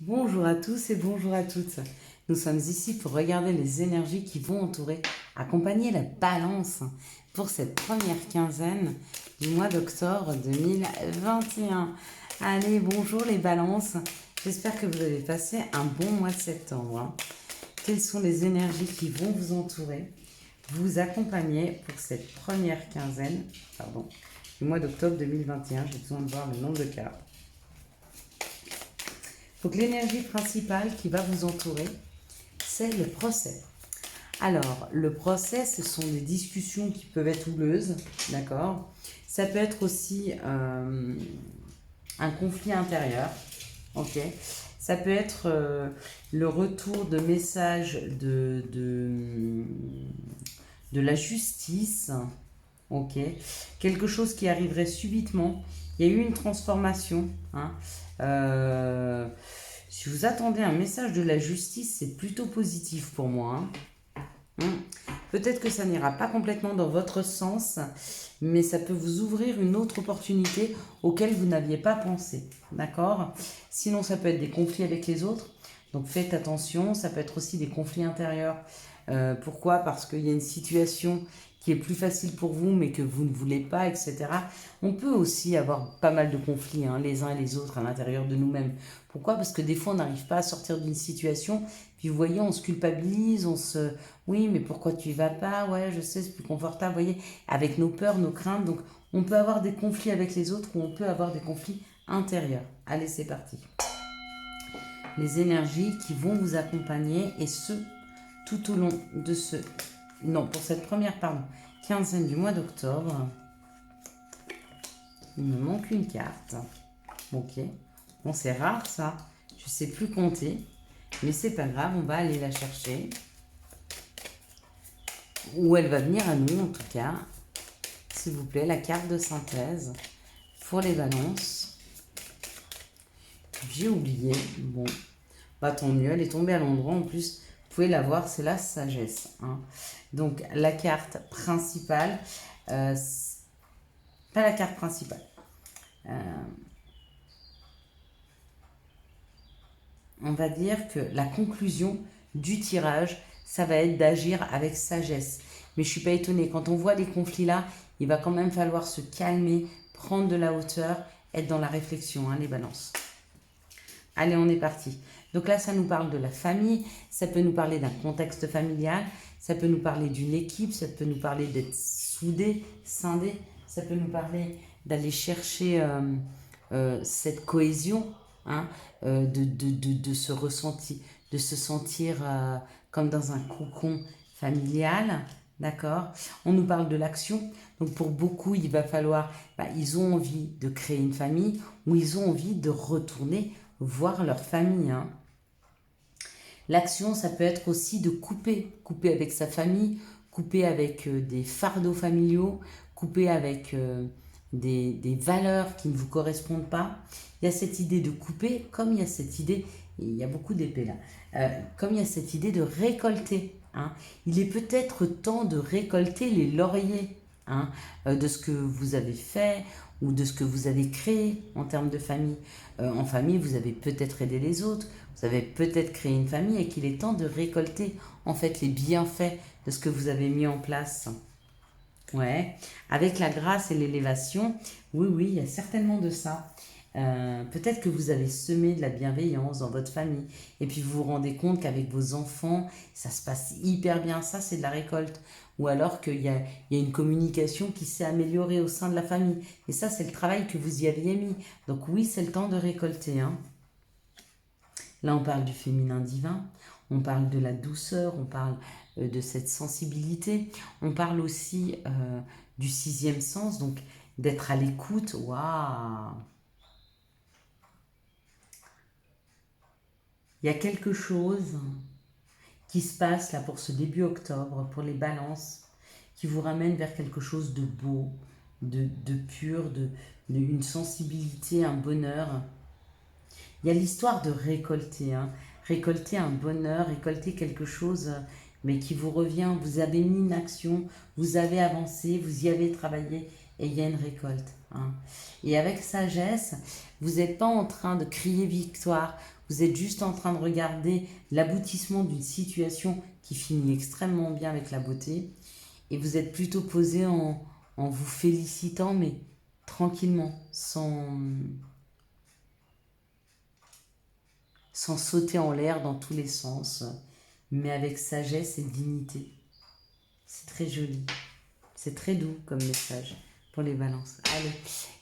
Bonjour à tous et bonjour à toutes. Nous sommes ici pour regarder les énergies qui vont entourer, accompagner la balance pour cette première quinzaine du mois d'octobre 2021. Allez, bonjour les balances. J'espère que vous avez passé un bon mois de septembre. Quelles sont les énergies qui vont vous entourer, vous accompagner pour cette première quinzaine du mois d'octobre 2021. J'ai besoin de voir le nombre de cartes. Donc l'énergie principale qui va vous entourer, c'est le procès. Alors, le procès, ce sont des discussions qui peuvent être houleuses, d'accord? Ça peut être aussi un conflit intérieur, ok? Ça peut être le retour de messages de la justice, ok? Quelque chose qui arriverait subitement. Il y a eu une transformation, hein? Si vous attendez un message de la justice, c'est plutôt positif pour moi, hein. Peut-être que ça n'ira pas complètement dans votre sens, mais ça peut vous ouvrir une autre opportunité auquel vous n'aviez pas pensé, d'accord? Sinon, ça peut être des conflits avec les autres, donc faites attention. Ça peut être aussi des conflits intérieurs. Pourquoi? Parce qu'il y a une situation qui est plus facile pour vous, mais que vous ne voulez pas, etc. On peut aussi avoir pas mal de conflits, hein, les uns et les autres à l'intérieur de nous-mêmes. Pourquoi? Parce que des fois, on n'arrive pas à sortir d'une situation, puis vous voyez, on se culpabilise, on se... Oui, mais pourquoi tu y vas pas? Ouais, je sais, c'est plus confortable, vous voyez, avec nos peurs, nos craintes. Donc, on peut avoir des conflits avec les autres ou on peut avoir des conflits intérieurs. Allez, c'est parti. Les énergies qui vont vous accompagner, et ce, tout au long de ce... Non, pour cette première, quinzaine du mois d'octobre. Il me manque une carte. Ok. Bon, c'est rare ça. Je sais plus compter. Mais c'est pas grave, on va aller la chercher. Ou elle va venir à nous en tout cas. S'il vous plaît, la carte de synthèse pour les balances. J'ai oublié. Bon, bah tant mieux, elle est tombée à l'endroit. En plus, vous pouvez la voir, c'est la sagesse, hein. Donc la carte principale, pas la carte principale. On va dire que la conclusion du tirage, ça va être d'agir avec sagesse. Mais je ne suis pas étonnée. Quand on voit les conflits là, il va quand même falloir se calmer, prendre de la hauteur, être dans la réflexion, hein, les balances. Allez, on est parti. Donc là, ça nous parle de la famille, ça peut nous parler d'un contexte familial, ça peut nous parler d'une équipe, ça peut nous parler d'être soudés, scindés, ça peut nous parler d'aller chercher cette cohésion, hein, de se ressentir, de se sentir comme dans un cocon familial, d'accord? On nous parle de l'action, donc pour beaucoup, il va falloir, ils ont envie de créer une famille ou ils ont envie de retourner voir leur famille, hein. L'action, ça peut être aussi de couper avec sa famille, couper avec des fardeaux familiaux, couper avec des valeurs qui ne vous correspondent pas. Il y a cette idée de couper, comme il y a cette idée, il y a beaucoup d'épées là, comme il y a cette idée de récolter, hein. Il est peut-être temps de récolter les lauriers, hein, de ce que vous avez fait ou de ce que vous avez créé en termes de famille. En famille, vous avez peut-être aidé les autres, vous avez peut-être créé une famille et qu'il est temps de récolter en fait les bienfaits de ce que vous avez mis en place. Ouais, avec la grâce et l'élévation, oui, oui, il y a certainement de ça. Peut-être que vous avez semé de la bienveillance dans votre famille et puis vous vous rendez compte qu'avec vos enfants, ça se passe hyper bien. Ça, c'est de la récolte. Ou alors qu'il y a une communication qui s'est améliorée au sein de la famille. Et ça, c'est le travail que vous y aviez mis. Donc oui, c'est le temps de récolter, hein. Là, on parle du féminin divin, on parle de la douceur, on parle de cette sensibilité, on parle aussi du sixième sens, donc d'être à l'écoute. Waouh! Il y a quelque chose qui se passe là pour ce début octobre, pour les balances, qui vous ramène vers quelque chose de beau, de pur, une sensibilité, un bonheur. Il y a l'histoire de récolter, hein. Récolter un bonheur, récolter quelque chose, mais qui vous revient. Vous avez mis une action, vous avez avancé, vous y avez travaillé, et il y a une récolte, hein. Et avec sagesse, vous n'êtes pas en train de crier victoire, Vous êtes juste en train de regarder l'aboutissement d'une situation qui finit extrêmement bien avec la beauté. Et vous êtes plutôt posé en vous félicitant, mais tranquillement, sans sauter en l'air dans tous les sens, mais avec sagesse et dignité. C'est très joli. C'est très doux comme message pour les balances. Allez,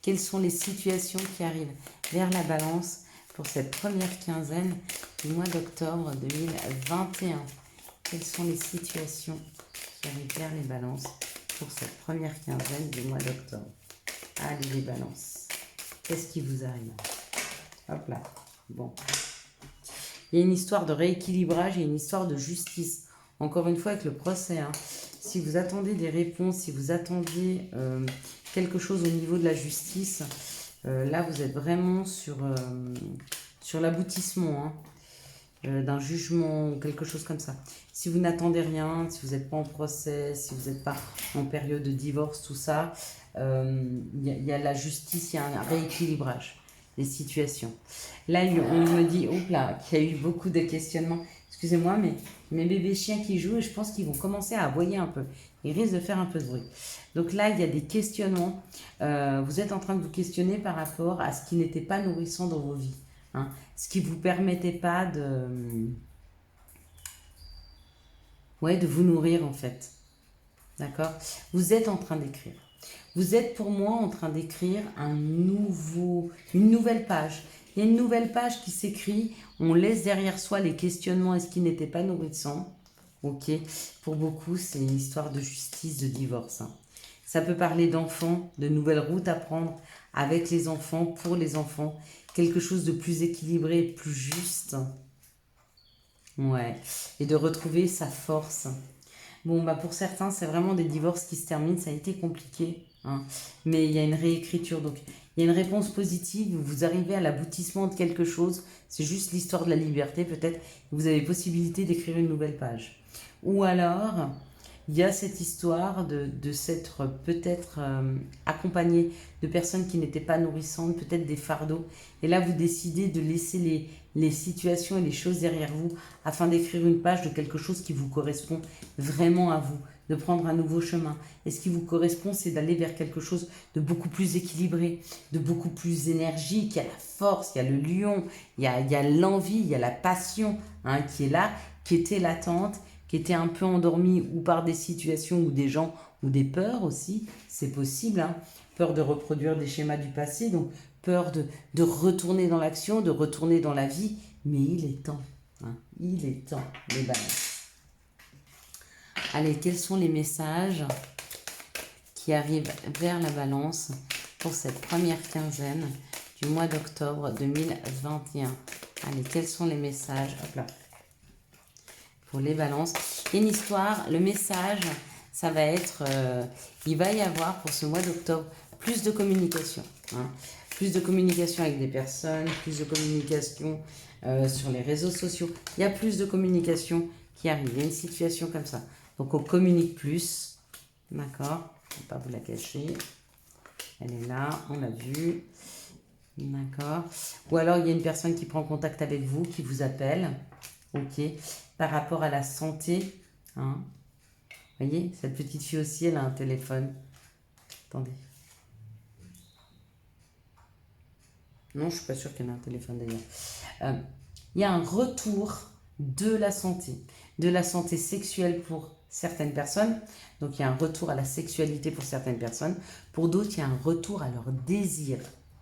quelles sont les situations qui arrivent vers la balance pour cette première quinzaine du mois d'octobre 2021? Quelles sont les situations qui arrivent vers les balances pour cette première quinzaine du mois d'octobre? Allez, les balances. Qu'est-ce qui vous arrive? Hop là. Bon. Il y a une histoire de rééquilibrage et une histoire de justice. Encore une fois, avec le procès, hein. Si vous attendez des réponses, si vous attendiez quelque chose au niveau de la justice, là, vous êtes vraiment sur l'aboutissement d'un jugement ou quelque chose comme ça. Si vous n'attendez rien, si vous n'êtes pas en procès, si vous n'êtes pas en période de divorce, tout ça, il y a la justice, il y a un rééquilibrage des situations. Là, on me dit, oups là, qu'il y a eu beaucoup de questionnements. Excusez-moi, mais mes bébés chiens qui jouent, je pense qu'ils vont commencer à aboyer un peu. Ils risquent de faire un peu de bruit. Donc là, il y a des questionnements. Vous êtes en train de vous questionner par rapport à ce qui n'était pas nourrissant dans vos vies. Hein, ce qui ne vous permettait pas de vous nourrir en fait. D'accord? Vous êtes en train d'écrire. Vous êtes pour moi en train d'écrire une nouvelle page. Il y a une nouvelle page qui s'écrit. On laisse derrière soi les questionnements et ce qui n'était pas nourrissant. Ok. Pour beaucoup, c'est une histoire de justice, de divorce. Hein. Ça peut parler d'enfants, de nouvelles routes à prendre avec les enfants, pour les enfants. Quelque chose de plus équilibré, plus juste. Ouais. Et de retrouver sa force. Bon, bah pour certains, c'est vraiment des divorces qui se terminent. Ça a été compliqué. Hein. Mais il y a une réécriture. Donc, il y a une réponse positive. Vous arrivez à l'aboutissement de quelque chose. C'est juste l'histoire de la liberté, peut-être. Vous avez possibilité d'écrire une nouvelle page. Ou alors, il y a cette histoire de s'être peut-être accompagné de personnes qui n'étaient pas nourrissantes, peut-être des fardeaux. Et là, vous décidez de laisser les situations et les choses derrière vous afin d'écrire une page de quelque chose qui vous correspond vraiment à vous, de prendre un nouveau chemin. Et ce qui vous correspond, c'est d'aller vers quelque chose de beaucoup plus équilibré, de beaucoup plus énergique. Il y a la force, il y a le lion, il y a l'envie, il y a la passion hein, qui est là, qui était latente, qui était un peu endormie ou par des situations ou des gens ou des peurs aussi, c'est possible. Hein. Peur de reproduire des schémas du passé, donc peur de retourner dans l'action, de retourner dans la vie. Mais il est temps, hein. Il est temps, les balances. Allez, quels sont les messages qui arrivent vers la balance pour cette première quinzaine du mois d'octobre 2021? Allez, quels sont les messages? Hop là. Pour les balances. Il y a une histoire, le message, ça va être, il va y avoir pour ce mois d'octobre plus de communication. Hein. Plus de communication avec des personnes, plus de communication sur les réseaux sociaux. Il y a plus de communication qui arrive. Il y a une situation comme ça. Donc on communique plus. D'accord? Je ne vais pas vous la cacher. Elle est là, on l'a vue. D'accord? Ou alors il y a une personne qui prend contact avec vous, qui vous appelle. Ok? Par rapport à la santé. Hein. Vous voyez, cette petite fille aussi, elle a un téléphone. Attendez. Non, je ne suis pas sûre qu'elle a un téléphone d'ailleurs. Il y a un retour de la santé sexuelle pour certaines personnes. Donc, il y a un retour à la sexualité pour certaines personnes. Pour d'autres, il y a un retour à leur désir.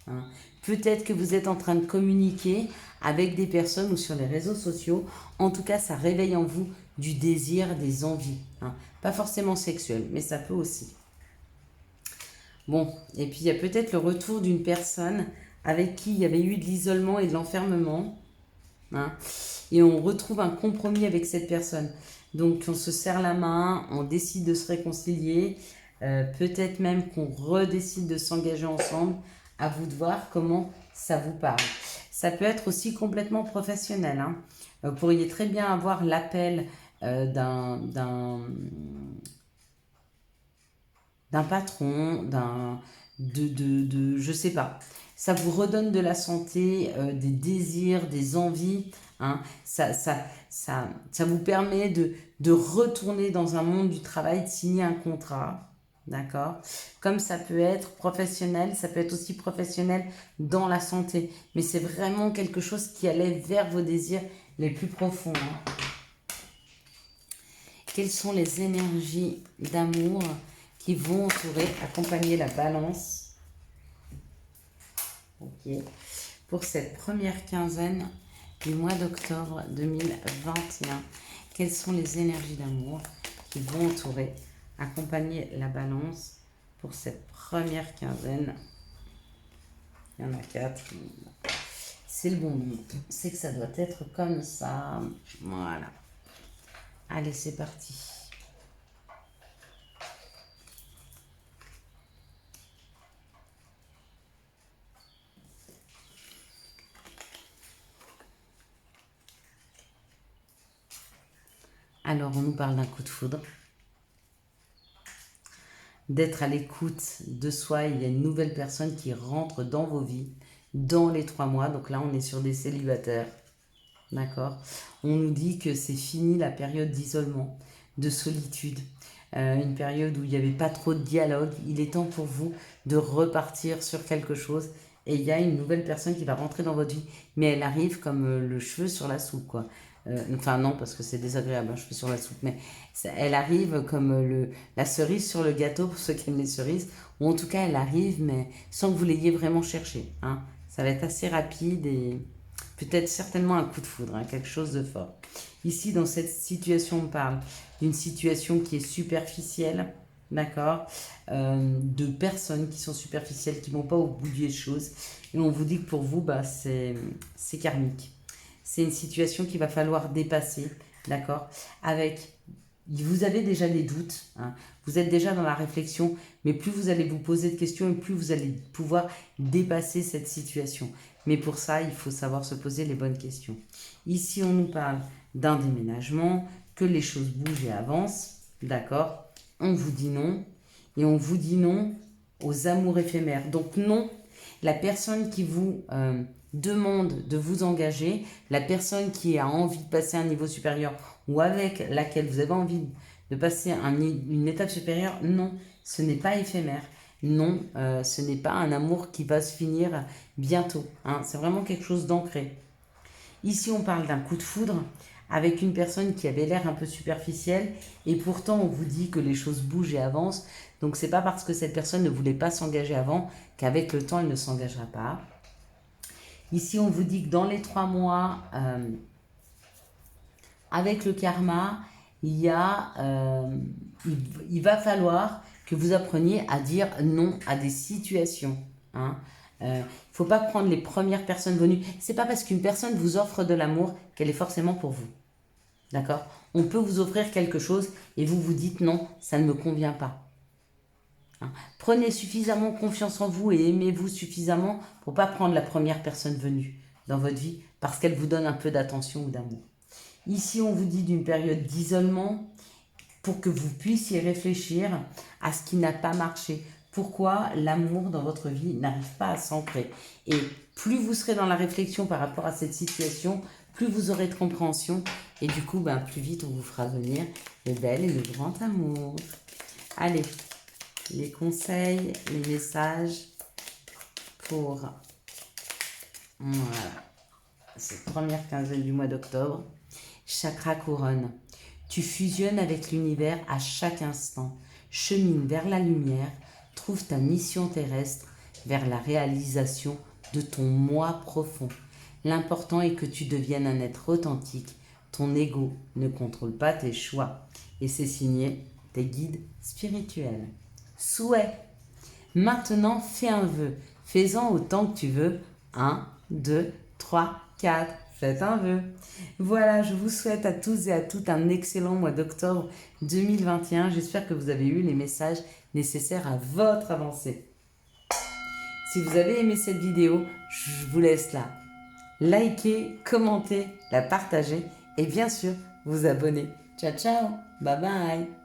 Hein. Peut-être que vous êtes en train de communiquer avec des personnes ou sur les réseaux sociaux. En tout cas, ça réveille en vous du désir, des envies. Hein. Pas forcément sexuel, mais ça peut aussi. Bon, et puis il y a peut-être le retour d'une personne avec qui il y avait eu de l'isolement et de l'enfermement. Hein, et on retrouve un compromis avec cette personne. Donc on se serre la main, on décide de se réconcilier, peut-être même qu'on redécide de s'engager ensemble. À vous de voir comment ça vous parle. Ça peut être aussi complètement professionnel. Hein. Vous pourriez très bien avoir l'appel d'un patron, je sais pas. Ça vous redonne de la santé, des désirs, des envies. Hein. Ça vous permet de retourner dans un monde du travail, de signer un contrat. D'accord? Comme ça peut être professionnel, ça peut être aussi professionnel dans la santé. Mais c'est vraiment quelque chose qui allait vers vos désirs les plus profonds. Hein. Quelles sont les énergies d'amour qui vont entourer, accompagner la balance? Ok. Pour cette première quinzaine du mois d'octobre 2021, quelles sont les énergies d'amour qui vont entourer, accompagner la balance pour cette première quinzaine? Il y en a 4. C'est le bon nombre. C'est que ça doit être comme ça. Voilà. Allez, c'est parti. Alors, on nous parle d'un coup de foudre. D'être à l'écoute de soi. Il y a une nouvelle personne qui rentre dans vos vies dans les 3 mois. Donc là, on est sur des célibataires. D'accord? On nous dit que c'est fini la période d'isolement, de solitude. Une période où il n'y avait pas trop de dialogue. Il est temps pour vous de repartir sur quelque chose. Et il y a une nouvelle personne qui va rentrer dans votre vie. Mais elle arrive comme le cheveu sur la soupe, quoi. Enfin non, parce que c'est désagréable, hein, cheveux sur la soupe. Mais elle arrive comme la cerise sur le gâteau, pour ceux qui aiment les cerises. Ou en tout cas, elle arrive, mais sans que vous l'ayez vraiment cherché. Hein. Ça va être assez rapide et peut-être certainement un coup de foudre, hein, quelque chose de fort. Ici, dans cette situation, on parle d'une situation qui est superficielle, d'accord, de personnes qui sont superficielles, qui ne vont pas au bout des choses. Et on vous dit que pour vous, bah, c'est karmique. C'est une situation qu'il va falloir dépasser, d'accord, avec... Vous avez déjà des doutes, hein, vous êtes déjà dans la réflexion, mais plus vous allez vous poser de questions et plus vous allez pouvoir dépasser cette situation. Mais pour ça, il faut savoir se poser les bonnes questions. Ici, on nous parle d'un déménagement, que les choses bougent et avancent, d'accord? On vous dit non, et on vous dit non aux amours éphémères. Donc non, la personne qui vous demande de vous engager, la personne qui a envie de passer à un niveau supérieur ou avec laquelle vous avez envie de passer une étape supérieure, non, ce n'est pas éphémère. Non, ce n'est pas un amour qui va se finir bientôt. Hein. C'est vraiment quelque chose d'ancré. Ici, on parle d'un coup de foudre avec une personne qui avait l'air un peu superficielle et pourtant on vous dit que les choses bougent et avancent. Donc c'est pas parce que cette personne ne voulait pas s'engager avant qu'avec le temps elle ne s'engagera pas. Ici, on vous dit que dans les 3 mois, avec le karma, il va falloir que vous appreniez à dire non à des situations. Hein. Il ne faut pas prendre les premières personnes venues. Ce n'est pas parce qu'une personne vous offre de l'amour qu'elle est forcément pour vous. D'accord? On peut vous offrir quelque chose et vous vous dites non, ça ne me convient pas. Hein. Prenez suffisamment confiance en vous et aimez-vous suffisamment pour ne pas prendre la première personne venue dans votre vie parce qu'elle vous donne un peu d'attention ou d'amour. Ici, on vous dit d'une période d'isolement pour que vous puissiez réfléchir à ce qui n'a pas marché. Pourquoi l'amour dans votre vie n'arrive pas à s'ancrer. Et plus vous serez dans la réflexion par rapport à cette situation, plus vous aurez de compréhension. Et du coup, plus vite, on vous fera venir le bel et le grand amour. Allez, les conseils, les messages pour cette première quinzaine du mois d'octobre. Chakra couronne. Tu fusionnes avec l'univers à chaque instant. Chemine vers la lumière. Trouve ta mission terrestre vers la réalisation de ton moi profond. L'important est que tu deviennes un être authentique. Ton ego ne contrôle pas tes choix. Et c'est signé tes guides spirituels. Souhait. Maintenant, fais un vœu. Fais-en autant que tu veux. 1, 2, 3, 4. Faites un vœu. Voilà, je vous souhaite à tous et à toutes un excellent mois d'octobre 2021. J'espère que vous avez eu les messages nécessaires à votre avancée. Si vous avez aimé cette vidéo, je vous laisse là. Likez, commentez, la partager et bien sûr vous abonner. Ciao, ciao. Bye bye.